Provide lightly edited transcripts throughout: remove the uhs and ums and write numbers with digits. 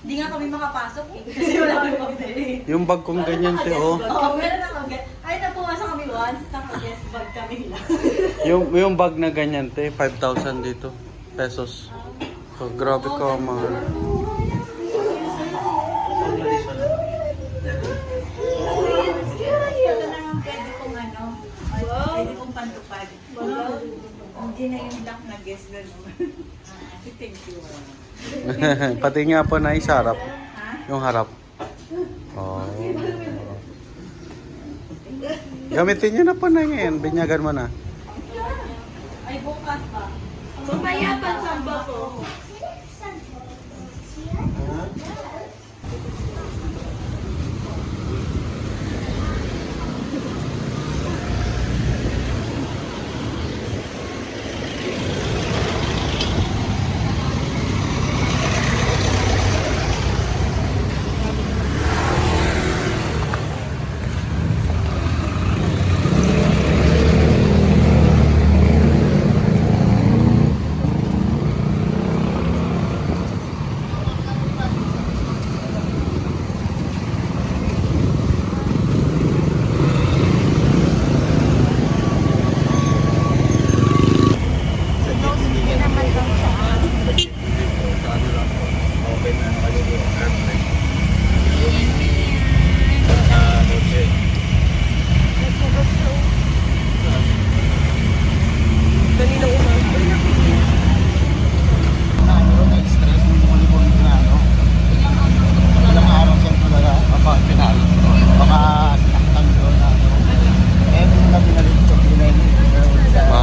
Hindi nga kami makapasok eh. Kasi wala kami pagdali. Yung bag kong ganyan, te, oh. Oo, meron na kami. Kahit na pumasok kami once, naka-guest bag kami lang. Yung bag na ganyan, te, 5,000 dito. Pesos. So, grabe ka, mahal. Ito naman pwede kong ano, pwede kong pantupad. Hindi na yung duck na guest gano'n. Thank you. Pati nga po na isa harap. Ha? Yung harap. Oh. Gamitin nyo na po na ngayon. Binyagan mo na. Ay, bukas pa. Mamaya pa samba ko.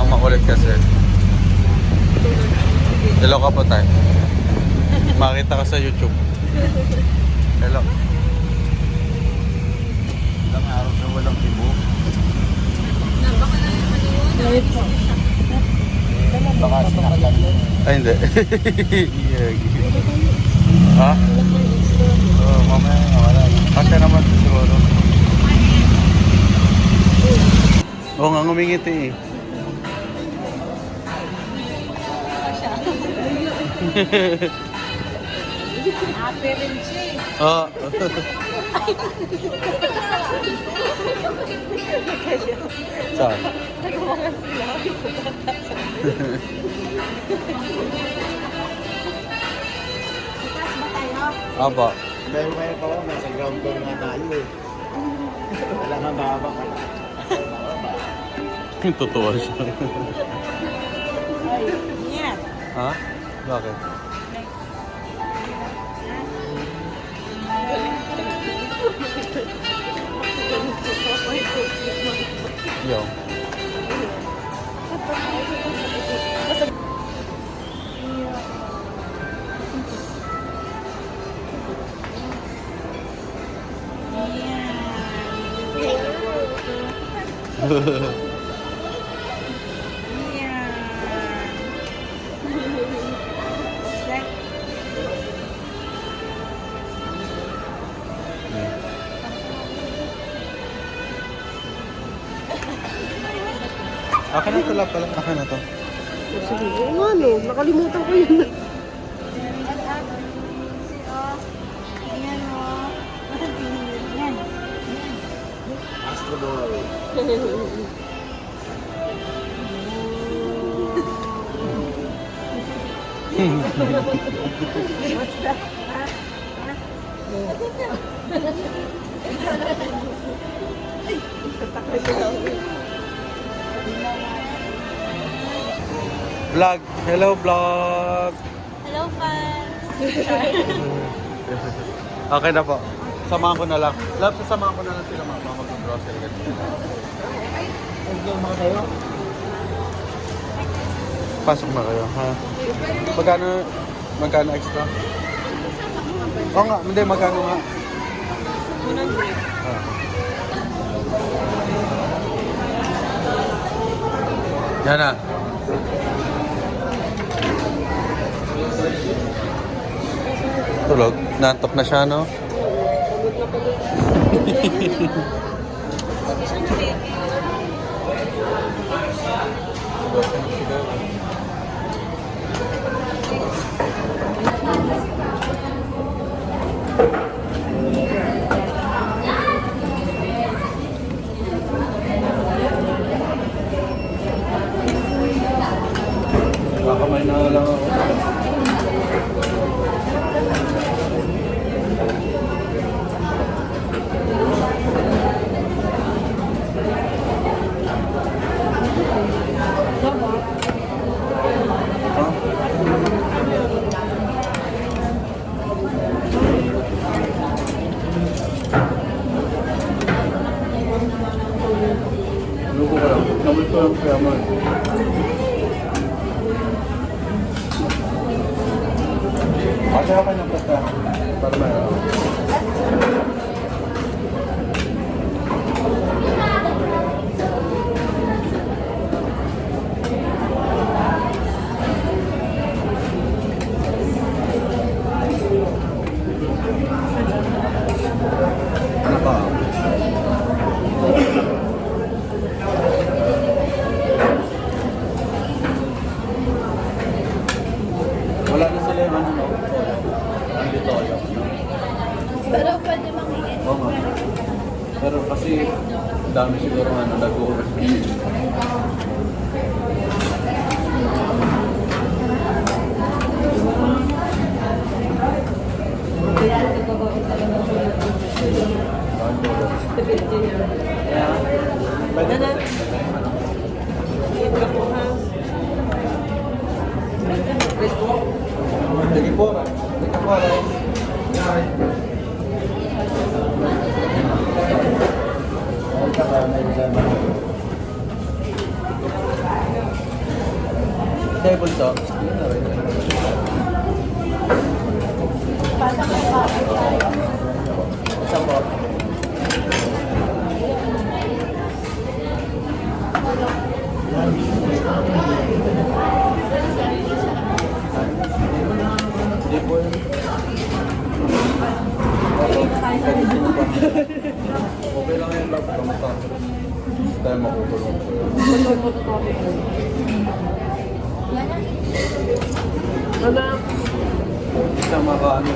Makulit kasi. Hello ka po tayo. Makita ka sa YouTube. Hello. Ilang araw na walang tibo. Baka sinaktan. Ay, hindi. Ha? Oo, mamaya nga wala. Kasi naman siguro. Oo nga, ngumingiti eh. Ate rin siya eh. Oo. Saan? Bukas ba tayo? Aba. Dahil may pa ako, nasa ground floor nga tayo eh. Wala kang baba ka. Totoo siya. Ay, yan. Ha? Bakit? Yo. Akin na ito lang pala. Akin na to. Sige, oo nga no. Nakalimutan ko yun. Astro Boy. Vlog. Hello, vlog. Hello, fans. Okay na po. Samahan ko na lang. Love, sasamahan ko na lang sila mag-grocery. Pasok na kayo, ha? Magkano extra? Oo nga, hindi, magkano nga? 100. Yan na. Tulog. Nantok na siya, no? Kaya mo. Kasi ako ng pasta. Para mayroon. Ano pa? Wala na sila yung ano, no? Ang dito yung ano. Pero pwede makikita. Oo nga. Pero kasi dami siguro ano, nag-over. Kaya, pwede na. Sige po. Sige po. Kaya bunso. Isa po. Hindi po yun. Okay lang yung love. Kamusta? Tayo makukulong. Anak. Isa makaano.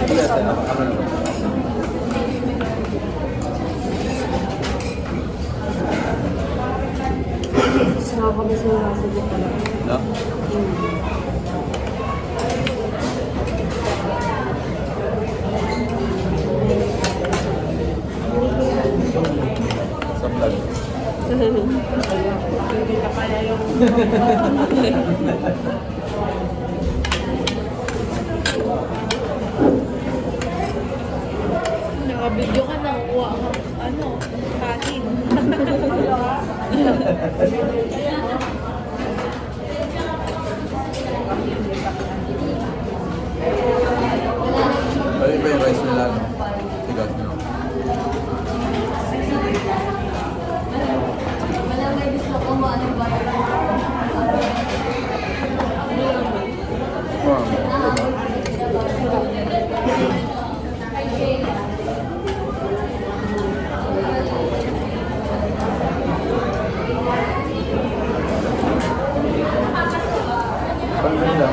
Hindi, tayo. Ano na ba? Saka kami sa sagot pala. No? Sa vlog. Hindi ka pala yung... Nakabidyo ka na, kuha ka, ano, kanin. Bali ba yung rice nila, no? Tigas nyo. Wow. Pagkanda.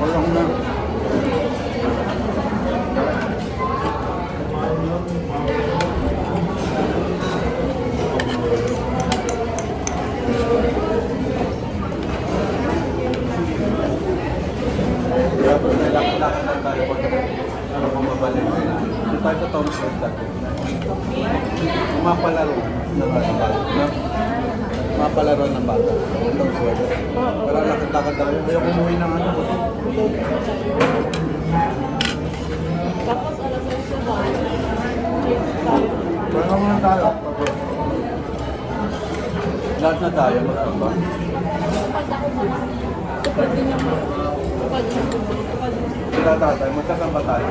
Walang na. Kaya po, nilakad-lakad lang tayo pag ano kung mabalik. Hindi tayo sa Tom Swift dati. Mapalaro ng bata. No? Mapalaro ng bata. Tom Swift. Pero lakad-lakad tayo. Kaya kumuhi ng ano. Tapos alas 11 ba? Kaya nga muna tayo. Lahat na tayo magkamba. Tupad din naman. Tupad din naman. Tupad din naman. Sila tatay, magkakamba tayo.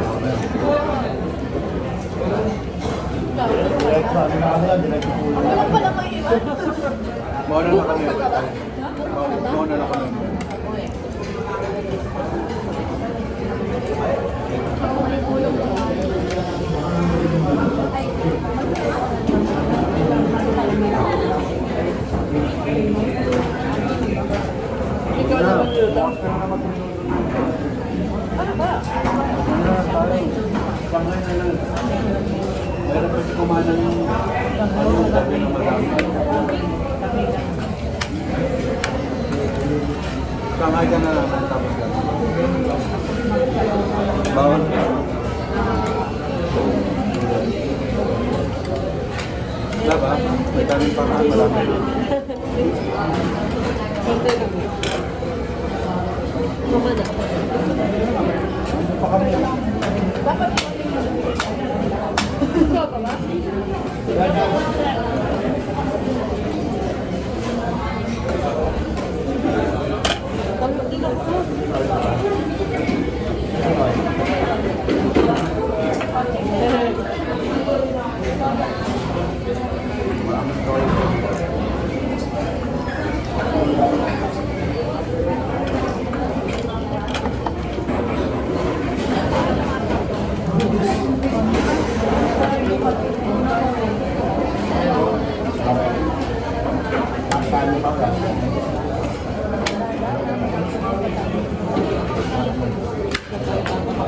Wala pala may iba. Mauna na kami. Mauna na kami. Ikaw naman yun. Ano ba? Pangay na lang. Meron kasi kumanan yung gabi na marami. Pangay ka na lang. Tapos lang. Bawal ka. Wala ba? May kanin pa nga, marami. Konti lang. Mama na. Pa kami. Ikaw pa ba? Konti lang po.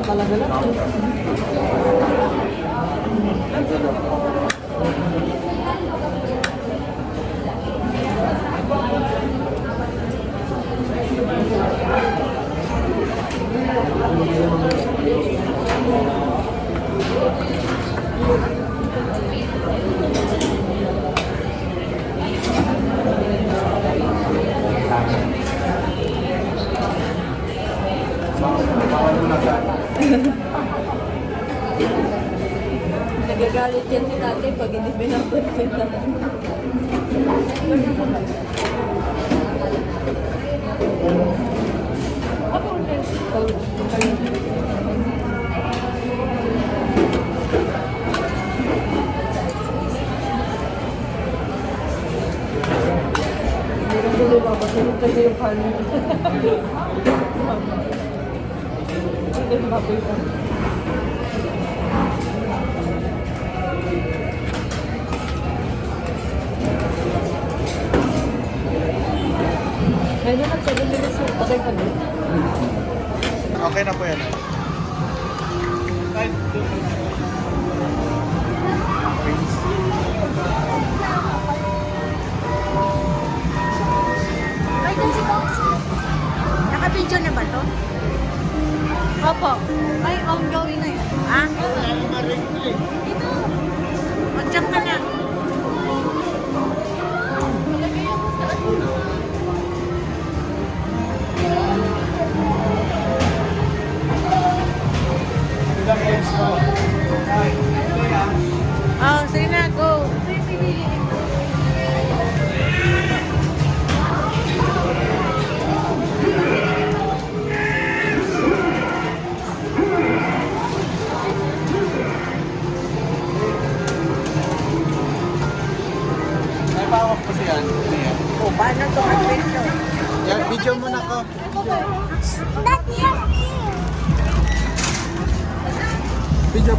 Talaga lang. Bawal mo na sa... Nagagalit yan si tatay pag hindi pinapansin natin. Hindi ko tuloy papasunod kasi yung kanin. Hindi ko papasunod. Kaya na 7 minutes yung patay ka doon. Okay na po yan. Ay, dun si Cox. Naka-video na ba to? Opo. Ay, ongoing na yun. Ah? Dito. Mag-jump ka na. Oh, sige na, go. May pawak po siya. O, paano to mag-video? Yan, video mo na ko. Video.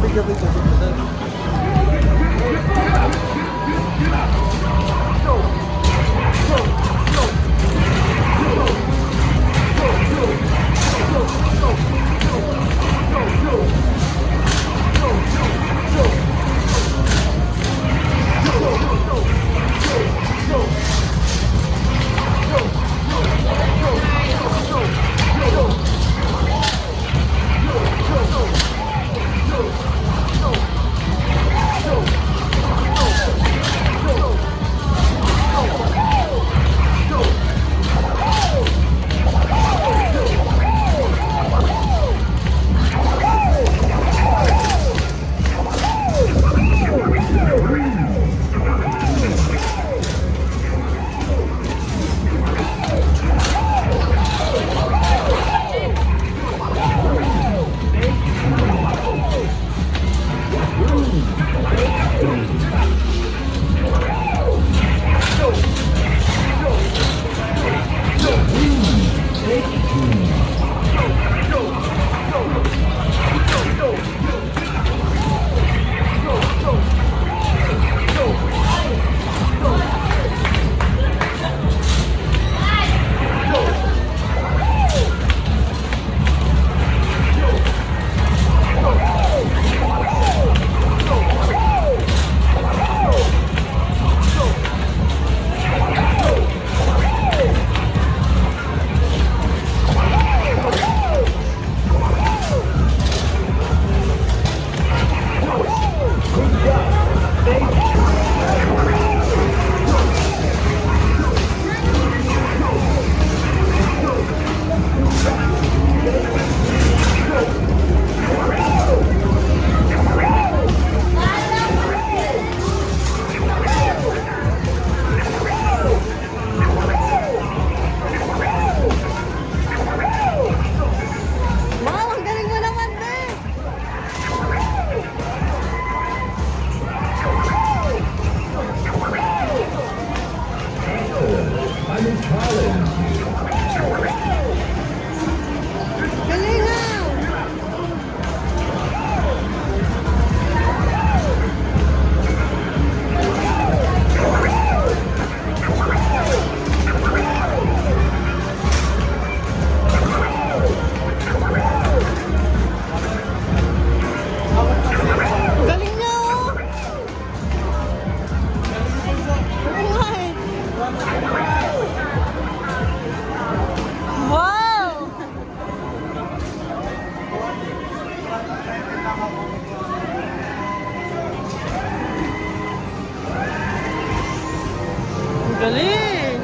Galing!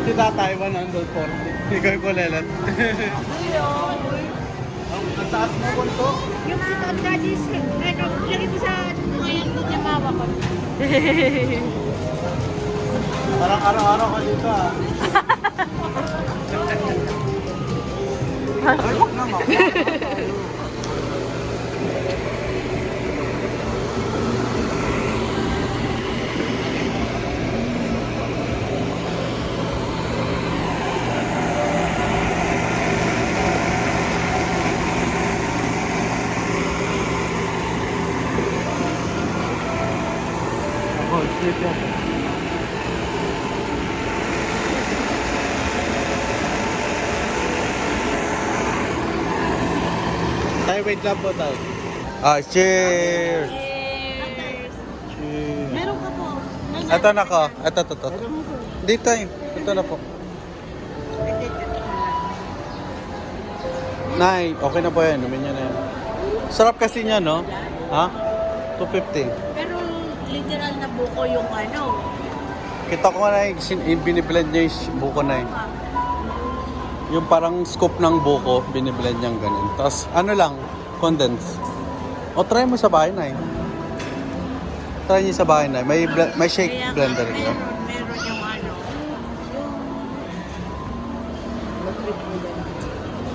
Si tatay 140. Ikaw yung kulelat. Ang taas mo ko to. Yung mga daddies, ano, lagi mo sa ngayon ko niya mama ko. Parang araw-araw ka dito ah. Ay, wag na nga. Ako, sleep yan. Tayo, wait lang po tayo. Ah, cheers! Cheers! Meron ka po. Ito na ko. Ito. Dito yun. Ito na po. Nay, okay na po yan. Namin niya na yan. Sarap kasi niya, no? Ha? 250. Pero literal na buko yung ano. Kita ko na yung biniblend niya yung buko na yun. Yung parang scoop ng buko, biniblend niyang ganun. Tapos ano lang, condense. O try mo sa bahay na Try niyo sa bahay na may shake Kaya blender nga, ka. meron yung ano.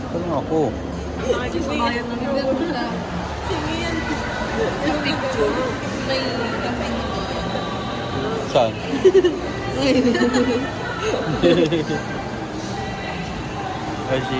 Ito lang ako. Yung picture, may kamay na. Saan? Kasi...